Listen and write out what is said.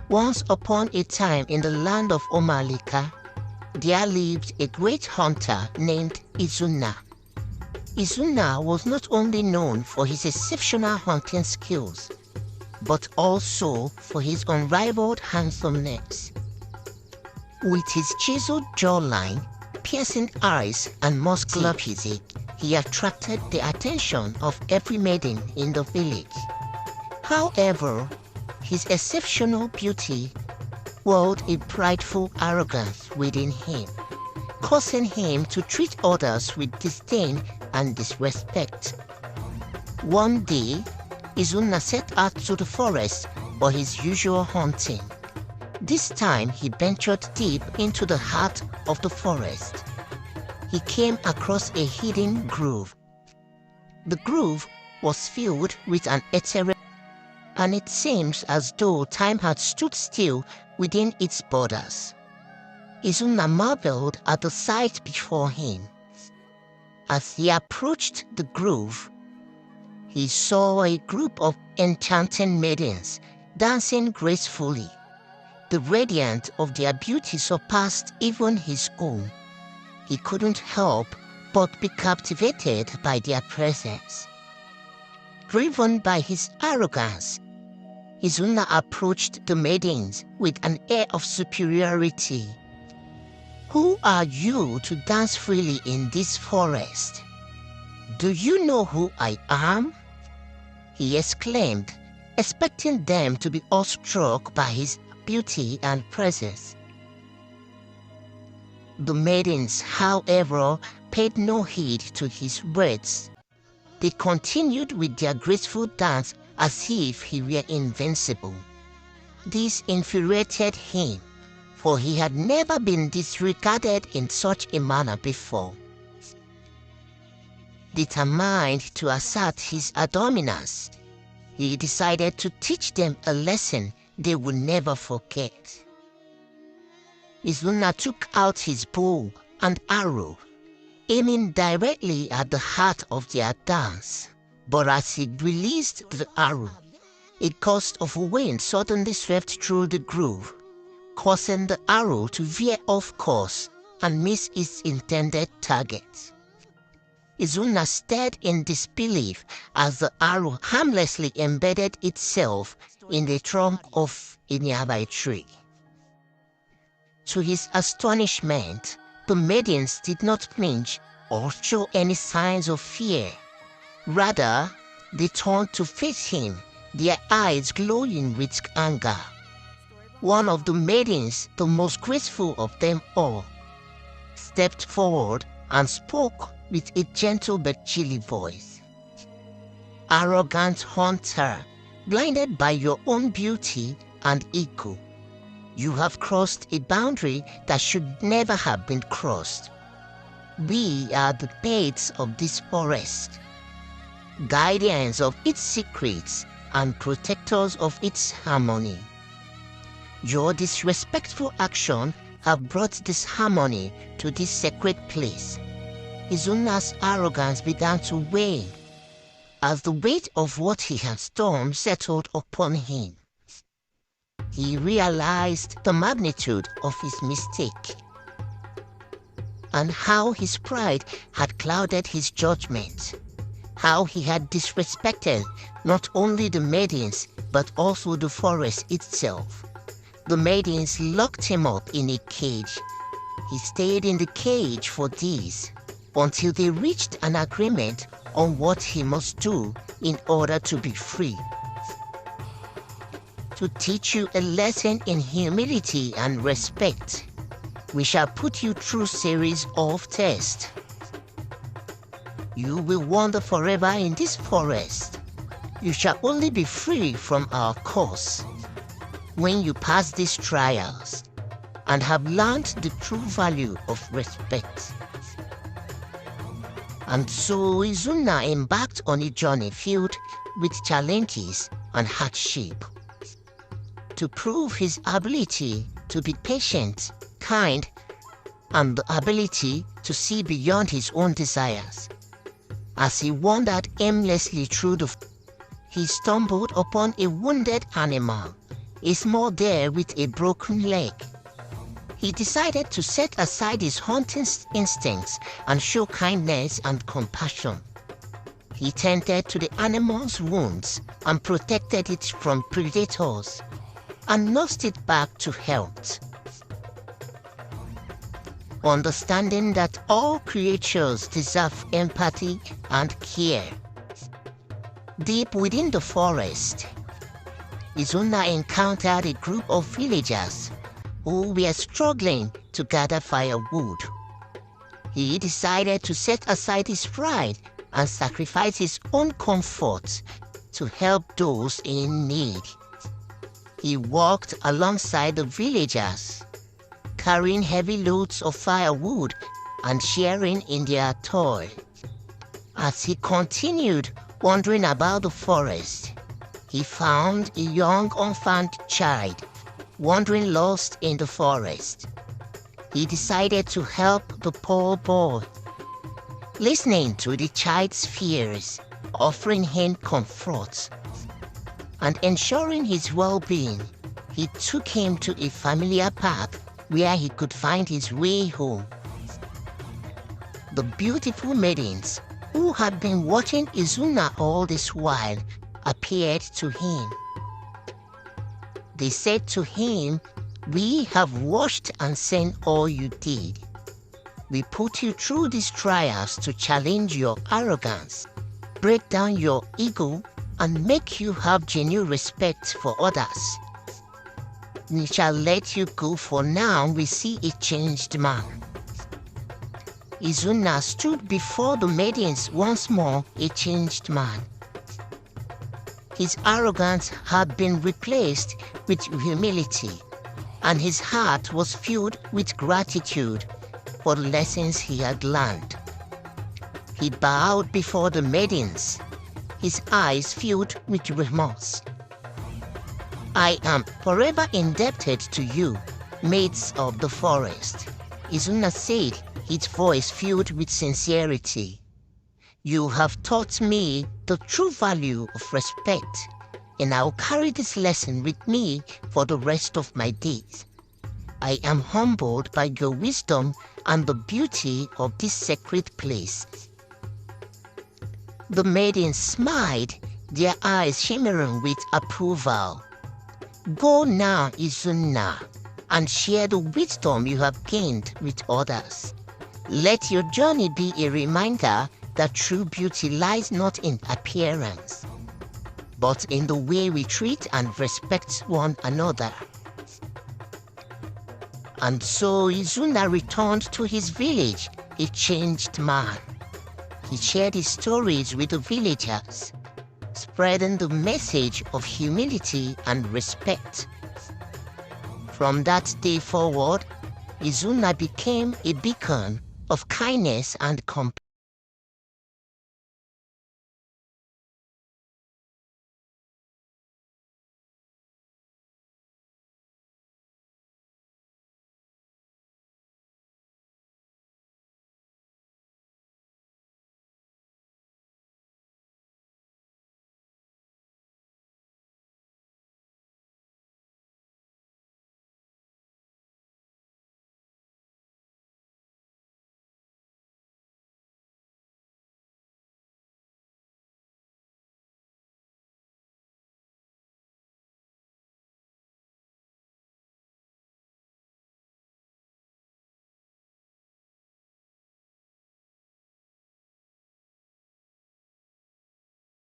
Once upon a time in the land of Omalika, there lived a great hunter named Izuna. Izuna was not only known for his exceptional hunting skills, but also for his unrivaled handsomeness. With his chiseled jawline, piercing eyes, and muscular physique, he attracted the attention of every maiden in the village. However, his exceptional beauty welled a prideful arrogance within him, causing him to treat others with disdain and disrespect. One day, Izuna set out to the forest for his usual hunting. This time he ventured deep into the heart of the forest. He came across a hidden grove. The grove was filled with an ethereal, and it seems as though time had stood still within its borders. Izuna marveled at the sight before him. As he approached the grove, he saw a group of enchanting maidens dancing gracefully. The radiance of their beauty surpassed even his own. He couldn't help but be captivated by their presence. Driven by his arrogance, Izuna approached the maidens with an air of superiority. "Who are you to dance freely in this forest? Do you know who I am?" he exclaimed, expecting them to be awestruck by his beauty and presence. The maidens, however, paid no heed to his words. They continued with their graceful dance as if he were invincible. This infuriated him, for he had never been disregarded in such a manner before. Determined to assert his dominance, he decided to teach them a lesson they would never forget. Izuna took out his bow and arrow, aiming directly at the heart of their dance. But as he released the arrow, a gust of wind suddenly swept through the grove, causing the arrow to veer off course and miss its intended target. Izuna stared in disbelief as the arrow harmlessly embedded itself in the trunk of a nearby tree. To his astonishment, the maidens did not flinch or show any signs of fear. Rather, they turned to face him, their eyes glowing with anger. One of the maidens, the most graceful of them all, stepped forward and spoke with a gentle but chilly voice. "Arrogant hunter, blinded by your own beauty and ego, you have crossed a boundary that should never have been crossed. We are the mates of this forest, guardians of its secrets and protectors of its harmony. Your disrespectful action have brought disharmony to this sacred place." Izuna's arrogance began to wane as the weight of what he had done settled upon him. He realized the magnitude of his mistake and how his pride had clouded his judgment, how he had disrespected not only the maidens but also the forest itself. The maidens locked him up in a cage. He stayed in the cage for days until they reached an agreement on what he must do in order to be free. To teach you a lesson in humility and respect, we shall put you through a series of tests. You will wander forever in this forest. You shall only be free from our curse when you pass these trials and have learned the true value of respect. And so Izuna embarked on a journey filled with challenges and hardship. To prove his ability to be patient, kind, and the ability to see beyond his own desires. As he wandered aimlessly through he stumbled upon a wounded animal. a small deer with a broken leg. He decided to set aside his hunting instincts and show kindness and compassion. He tended to the animal's wounds and protected it from predators, and nursed it back to health. Understanding that all creatures deserve empathy and care. Deep within the forest, Izuna encountered a group of villagers who were struggling to gather firewood. He decided to set aside his pride and sacrifice his own comfort to help those in need. He walked alongside the villagers, carrying heavy loads of firewood and sharing in their toil. As he continued wandering about the forest, he found a young unfound child wandering lost in the forest. He decided to help the poor boy. Listening to the child's fears, offering him comfort, and ensuring his well-being, he took him to a familiar path where he could find his way home. The beautiful maidens, who had been watching Izuna all this while, appeared to him. They said to him, "We have watched and seen all you did. We put you through these trials to challenge your arrogance, break down your ego, and make you have genuine respect for others. We shall let you go, for now we see a changed man." Izuna stood before the maidens once more, a changed man. His arrogance had been replaced with humility, and his heart was filled with gratitude for the lessons he had learned. He bowed before the maidens, his eyes filled with remorse. "I am forever indebted to you, maids of the forest," Izuna said, his voice filled with sincerity. "You have taught me the true value of respect, and I'll carry this lesson with me for the rest of my days. I am humbled by your wisdom and the beauty of this sacred place." The maidens smiled, their eyes shimmering with approval. "Go now, Izuna, and share the wisdom you have gained with others. Let your journey be a reminder that true beauty lies not in appearance, but in the way we treat and respect one another." And so Izuna returned to his village, a changed man. He shared his stories with the villagers, spreading the message of humility and respect. From that day forward, Izuna became a beacon of kindness and compassion.